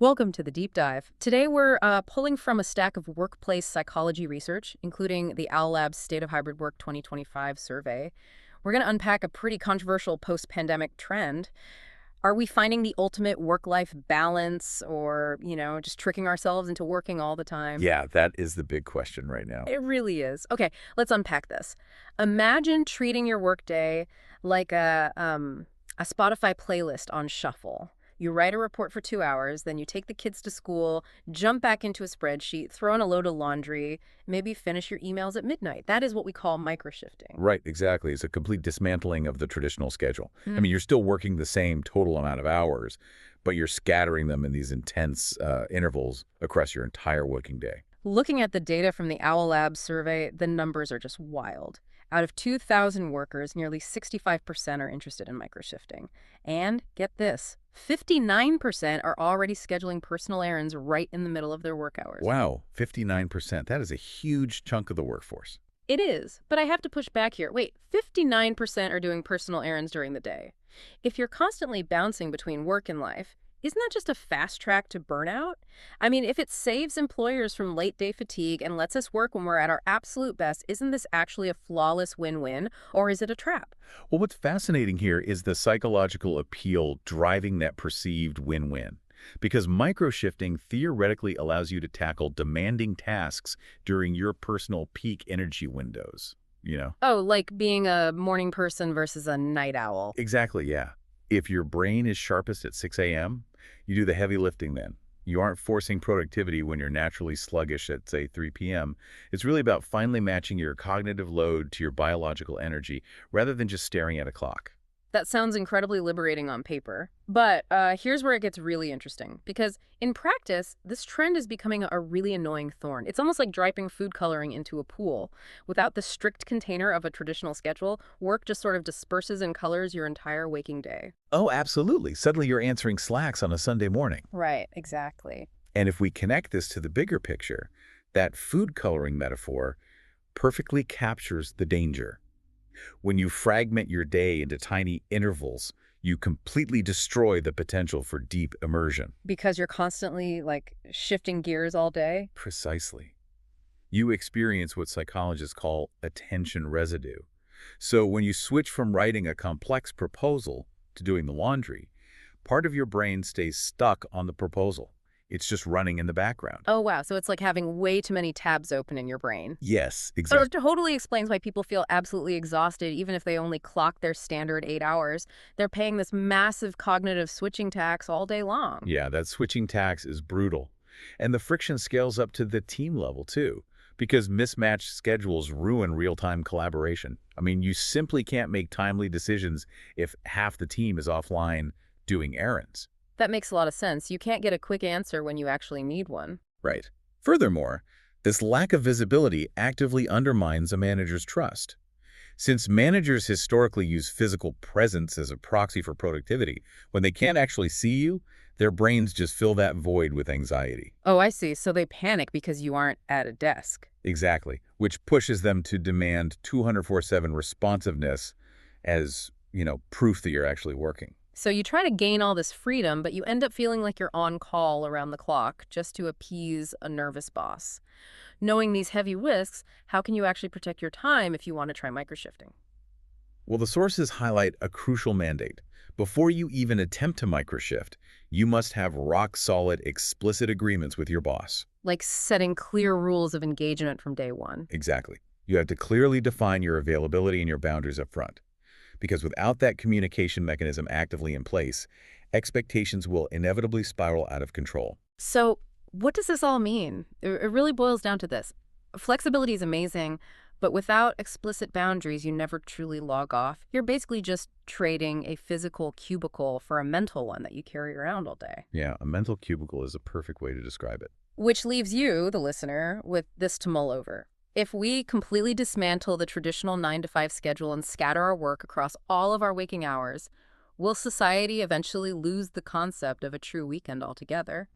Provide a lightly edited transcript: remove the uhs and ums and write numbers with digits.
Welcome to the deep dive. Today we're pulling from a stack of workplace psychology research, including the Owl Lab's State of Hybrid Work 2025 survey. We're going to unpack a pretty controversial post-pandemic trend. Are we finding the ultimate work-life balance or, just tricking ourselves into working all the time? Yeah, that is the big question right now. It really is. Okay, let's unpack this. Imagine treating your workday like a Spotify playlist on shuffle. You write a report for 2 hours, then you take the kids to school, jump back into a spreadsheet, throw in a load of laundry, maybe finish your emails at midnight. That is what we call microshifting. Right, exactly. It's a complete dismantling of the traditional schedule. I mean, you're still working the same total amount of hours, but you're scattering them in these intense intervals across your entire working day. Looking at the data from the Owl Labs survey, the numbers are just wild. Out of 2,000 workers, nearly 65% are interested in microshifting. And get this, 59% are already scheduling personal errands right in the middle of their work hours. Wow, 59%. That is a huge chunk of the workforce. It is, but I have to push back here. Wait, 59% are doing personal errands during the day. If you're constantly bouncing between work and life, isn't that just a fast track to burnout? I mean, if it saves employers from late day fatigue and lets us work when we're at our absolute best, isn't this actually a flawless win-win, or is it a trap? Well, what's fascinating here is the psychological appeal driving that perceived win-win. Because microshifting theoretically allows you to tackle demanding tasks during your personal peak energy windows. Oh, like being a morning person versus a night owl. Exactly, yeah. If your brain is sharpest at 6 a.m., you do the heavy lifting then. You aren't forcing productivity when you're naturally sluggish at, say, 3 p.m. It's really about finally matching your cognitive load to your biological energy rather than just staring at a clock. That sounds incredibly liberating on paper. But here's where it gets really interesting. Because in practice, this trend is becoming a really annoying thorn. It's almost like dropping food coloring into a pool. Without the strict container of a traditional schedule, work just sort of disperses and colors your entire waking day. Oh, absolutely. Suddenly you're answering Slacks on a Sunday morning. Right, exactly. And if we connect this to the bigger picture, that food coloring metaphor perfectly captures the danger. When you fragment your day into tiny intervals, you completely destroy the potential for deep immersion. Because you're constantly, shifting gears all day? Precisely. You experience what psychologists call attention residue. So when you switch from writing a complex proposal to doing the laundry, part of your brain stays stuck on the proposal. It's just running in the background. Oh, wow. So it's like having way too many tabs open in your brain. Yes, So exactly. it totally explains why people feel absolutely exhausted, even if they only clock their standard 8 hours. They're paying this massive cognitive switching tax all day long. Yeah, that switching tax is brutal. And the friction scales up to the team level, too, because mismatched schedules ruin real-time collaboration. I mean, you simply can't make timely decisions if half the team is offline doing errands. That makes a lot of sense. You can't get a quick answer when you actually need one. Right. Furthermore, this lack of visibility actively undermines a manager's trust. Since managers historically use physical presence as a proxy for productivity, when they can't actually see you, their brains just fill that void with anxiety. Oh, I see. So they panic because you aren't at a desk. Exactly, which pushes them to demand 204/7 responsiveness as, proof that you're actually working. So you try to gain all this freedom, but you end up feeling like you're on call around the clock just to appease a nervous boss. Knowing these heavy risks, how can you actually protect your time if you want to try microshifting? Well, the sources highlight a crucial mandate. Before you even attempt to microshift, you must have rock-solid, explicit agreements with your boss. Like setting clear rules of engagement from day one. Exactly. You have to clearly define your availability and your boundaries up front. Because without that communication mechanism actively in place, expectations will inevitably spiral out of control. So what does this all mean? It really boils down to this. Flexibility is amazing, but without explicit boundaries, you never truly log off. You're basically just trading a physical cubicle for a mental one that you carry around all day. Yeah, a mental cubicle is a perfect way to describe it. Which leaves you, the listener, with this to mull over. If we completely dismantle the traditional 9 to 5 schedule and scatter our work across all of our waking hours, will society eventually lose the concept of a true weekend altogether?